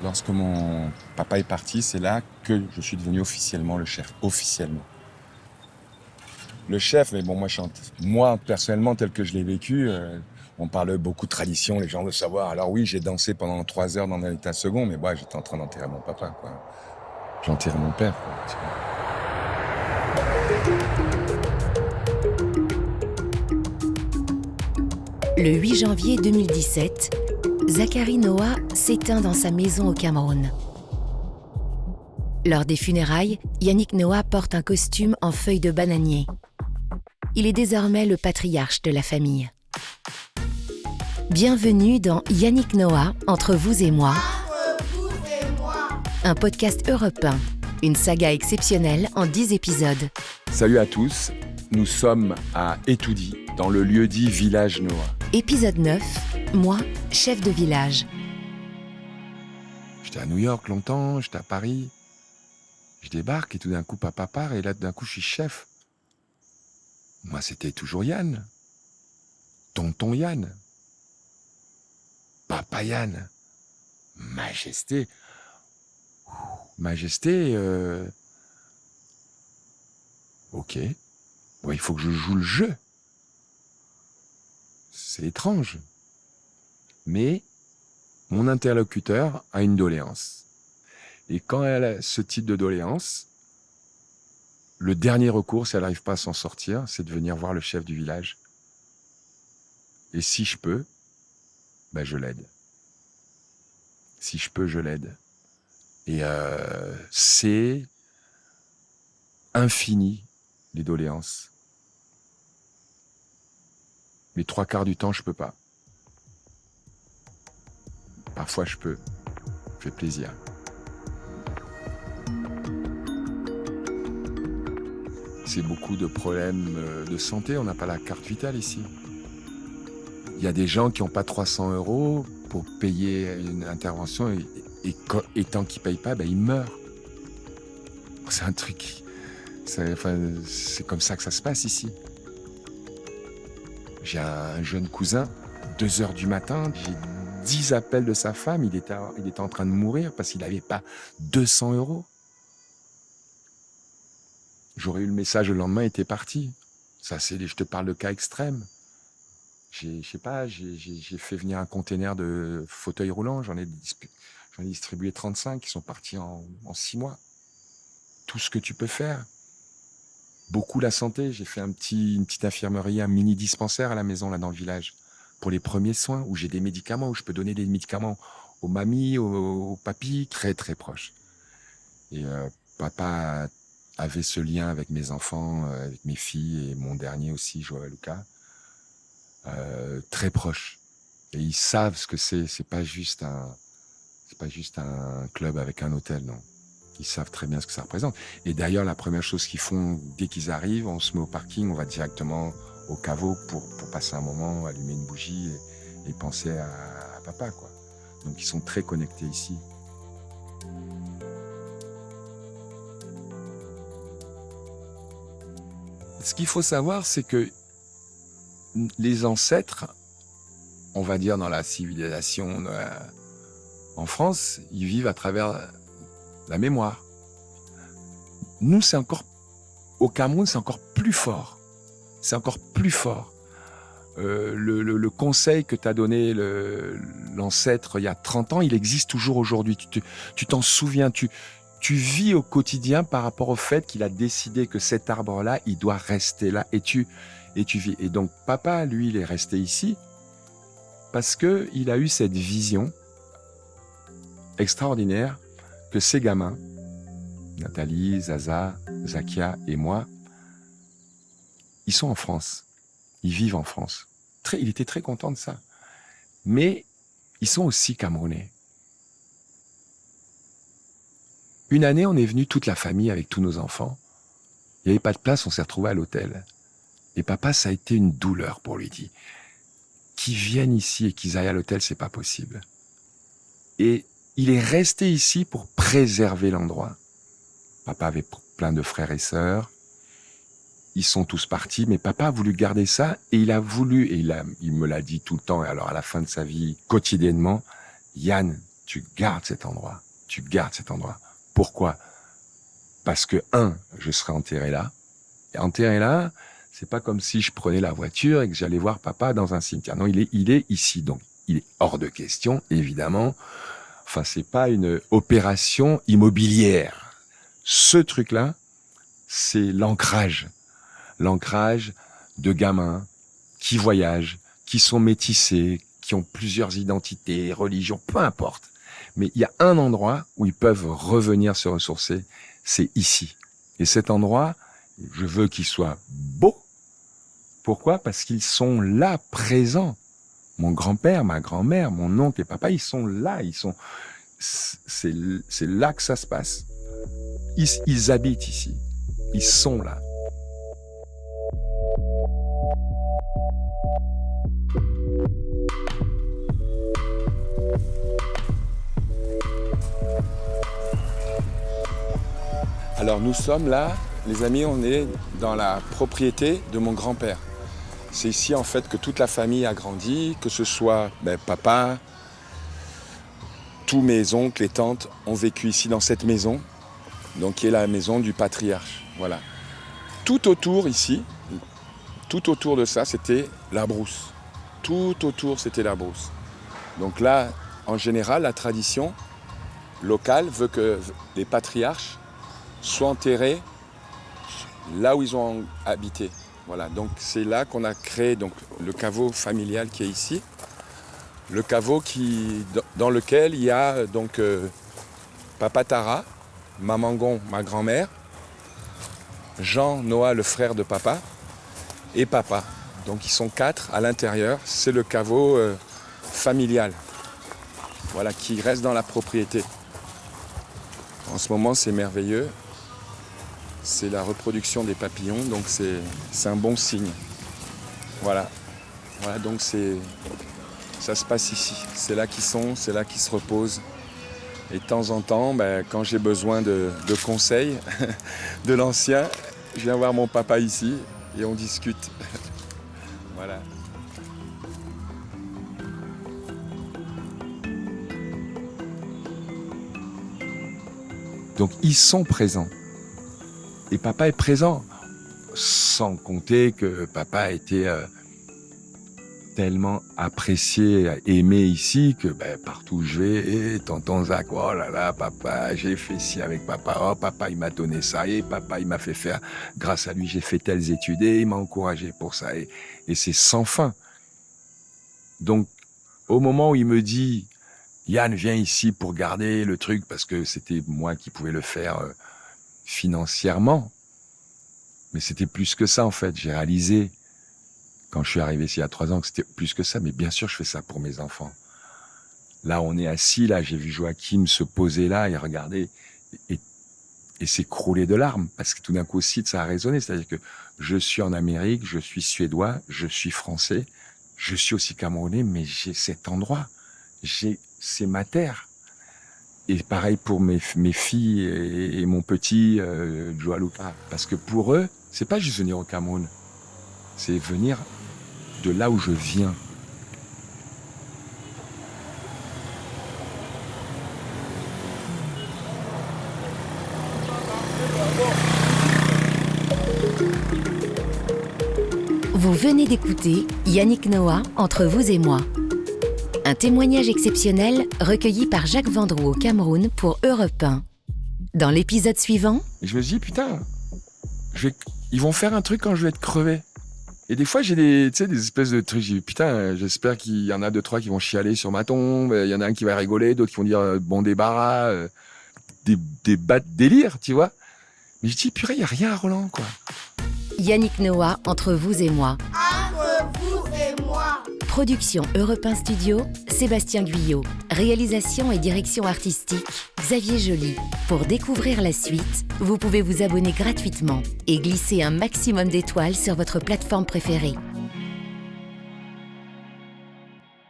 Lorsque mon papa est parti, c'est là que je suis devenu officiellement le chef. Officiellement. Le chef, mais bon, moi personnellement, tel que je l'ai vécu, on parle beaucoup de tradition, les gens veulent savoir. Alors oui, j'ai dansé pendant 3 heures dans un état second, mais moi, j'étais en train d'enterrer mon papa, quoi. J'ai enterré mon père, quoi, tu vois. Le 8 janvier 2017, Zachary Noah s'éteint dans sa maison au Cameroun. Lors des funérailles, Yannick Noah porte un costume en feuilles de bananier. Il est désormais le patriarche de la famille. Bienvenue dans Yannick Noah, Entre vous et moi, un podcast européen, une saga exceptionnelle en 10 épisodes. Salut à tous, nous sommes à Etoudi, dans le lieu-dit Village Noah. Épisode 9, moi, chef de village. J'étais à New York longtemps, j'étais à Paris. Je débarque et tout d'un coup, papa part et là, d'un coup, je suis chef. Moi, c'était toujours Yann. Tonton Yann. Papa Yann. Majesté. Majesté, ok. Bon, il faut que je joue le jeu. C'est étrange. Mais mon interlocuteur a une doléance. Et quand elle a ce type de doléance, le dernier recours, si elle n'arrive pas à s'en sortir, c'est de venir voir le chef du village. Et si je peux, ben je l'aide. Si je peux, je l'aide. Et c'est infini, les doléances. Mais 3/4 du temps, je peux pas. Parfois, je peux. Ça fait plaisir. C'est beaucoup de problèmes de santé. On n'a pas la carte vitale ici. Il y a des gens qui n'ont pas 300 € pour payer une intervention et tant qu'ils ne payent pas, ben, ils meurent. C'est un truc. C'est comme ça que ça se passe ici. J'ai un jeune cousin, 2 heures du matin, j'ai 10 appels de sa femme, il était en train de mourir parce qu'il n'avait pas 200 €. J'aurais eu le message le lendemain, il était parti. Ça, je te parle de cas extrêmes. J'ai fait venir un container de fauteuils roulants, j'en ai distribué 35 qui sont partis en 6 mois. Tout ce que tu peux faire. Beaucoup la santé, j'ai fait une petite infirmerie, un mini dispensaire à la maison là dans le village pour les premiers soins où j'ai des médicaments, où je peux donner des médicaments aux mamies, aux papis, très très proches. Et papa avait ce lien avec mes enfants, avec mes filles et mon dernier aussi, Joël Lucas, très proche. Et ils savent ce que c'est. C'est pas juste un club avec un hôtel, non. Ils savent très bien ce que ça représente. Et d'ailleurs, la première chose qu'ils font dès qu'ils arrivent, on se met au parking, on va directement au caveau pour passer un moment, allumer une bougie et penser à papa, quoi. Donc ils sont très connectés ici. Ce qu'il faut savoir, c'est que les ancêtres, on va dire dans la civilisation en France, ils vivent à travers la mémoire. Nous, au Cameroun, c'est encore plus fort. C'est encore plus fort. Le conseil que t'a donné l'ancêtre il y a 30 ans, il existe toujours aujourd'hui. Tu t'en souviens, tu vis au quotidien par rapport au fait qu'il a décidé que cet arbre-là, il doit rester là. Et tu vis. Et donc, papa, lui, il est resté ici parce qu'il a eu cette vision extraordinaire que ces gamins, Nathalie, Zaza, Zakia et moi, ils sont en France. Ils vivent en France. Il était très content de ça. Mais ils sont aussi Camerounais. Une année, on est venu toute la famille avec tous nos enfants. Il n'y avait pas de place, on s'est retrouvés à l'hôtel. Et papa, ça a été une douleur pour lui. Il dit, qu'ils viennent ici et qu'ils aillent à l'hôtel, c'est pas possible. Et il est resté ici pour préserver l'endroit. Papa avait plein de frères et sœurs. Ils sont tous partis, mais papa a voulu garder ça et il a voulu, et il me l'a dit tout le temps, et alors à la fin de sa vie, quotidiennement, Yann, tu gardes cet endroit. Tu gardes cet endroit. Pourquoi? Parce que, je serai enterré là. Et enterré là, c'est pas comme si je prenais la voiture et que j'allais voir papa dans un cimetière. Non, il est ici. Donc, il est hors de question, évidemment. Enfin, c'est pas une opération immobilière. Ce truc-là, c'est l'ancrage. L'ancrage de gamins qui voyagent, qui sont métissés, qui ont plusieurs identités, religions, peu importe. Mais il y a un endroit où ils peuvent revenir se ressourcer, c'est ici. Et cet endroit, je veux qu'il soit beau. Pourquoi? Parce qu'ils sont là, présents. Mon grand-père, ma grand-mère, mon oncle et papa, ils sont là. C'est là que ça se passe. Ils habitent ici. Ils sont là. Alors nous sommes là, les amis, on est dans la propriété de mon grand-père. C'est ici en fait que toute la famille a grandi, que ce soit papa, tous mes oncles et tantes ont vécu ici dans cette maison, donc qui est la maison du patriarche. Voilà. Tout autour ici, tout autour de ça, c'était la brousse. Tout autour, c'était la brousse. Donc là, en général, la tradition locale veut que les patriarches soient enterrés là où ils ont habité. Voilà, donc c'est là qu'on a créé donc, le caveau familial qui est ici. Le caveau dans lequel il y a donc Papa Tara, Maman Gon, ma grand-mère, Jean, Noah, le frère de papa, et papa. Donc ils sont 4 à l'intérieur. C'est le caveau familial, voilà, qui reste dans la propriété. En ce moment, c'est merveilleux. C'est la reproduction des papillons, donc c'est un bon signe. Voilà, donc ça se passe ici. C'est là qu'ils sont, c'est là qu'ils se reposent. Et de temps en temps, quand j'ai besoin de conseils de l'ancien, je viens voir mon papa ici et on discute. Voilà. Donc ils sont présents. Et papa est présent. Sans compter que papa était tellement apprécié, aimé ici, que partout où je vais, tonton Zach, oh là là, papa, j'ai fait ci avec papa, oh papa, il m'a donné ça, et papa, il m'a fait faire, grâce à lui, j'ai fait telles études, et il m'a encouragé pour ça, et c'est sans fin. Donc, au moment où il me dit, Yann, viens ici pour garder le truc, parce que c'était moi qui pouvais le faire financièrement, mais c'était plus que ça en fait. J'ai réalisé quand je suis arrivé ici il y a 3 ans que c'était plus que ça, mais bien sûr je fais ça pour mes enfants. Là on est assis, là j'ai vu Joachim se poser là et regarder et s'écrouler de larmes, parce que tout d'un coup aussi ça a résonné, c'est-à-dire que je suis en Amérique, je suis suédois, je suis français, je suis aussi camerounais, mais j'ai cet endroit, c'est ma terre. Et pareil pour mes filles et mon petit Joaluka. Parce que pour eux, c'est pas juste venir au Cameroun. C'est venir de là où je viens. Vous venez d'écouter Yannick Noah, Entre vous et moi. Un témoignage exceptionnel recueilli par Jacques Vendroux au Cameroun pour Europe 1. Dans l'épisode suivant... Et je me dis, putain, ils vont faire un truc quand je vais être crevé. Et des fois, j'ai des espèces de trucs. Je dis, putain, j'espère qu'il y en a 2-3 qui vont chialer sur ma tombe. Il y en a un qui va rigoler, d'autres qui vont dire bon débarras, des bas de délire, tu vois. Mais je dis, purée, il n'y a rien à Roland, quoi. Yannick Noah, Entre vous et moi. Entre vous et moi. Production Europe 1 Studio, Sébastien Guyot. Réalisation et direction artistique, Xavier Joly. Pour découvrir la suite, vous pouvez vous abonner gratuitement et glisser un maximum d'étoiles sur votre plateforme préférée.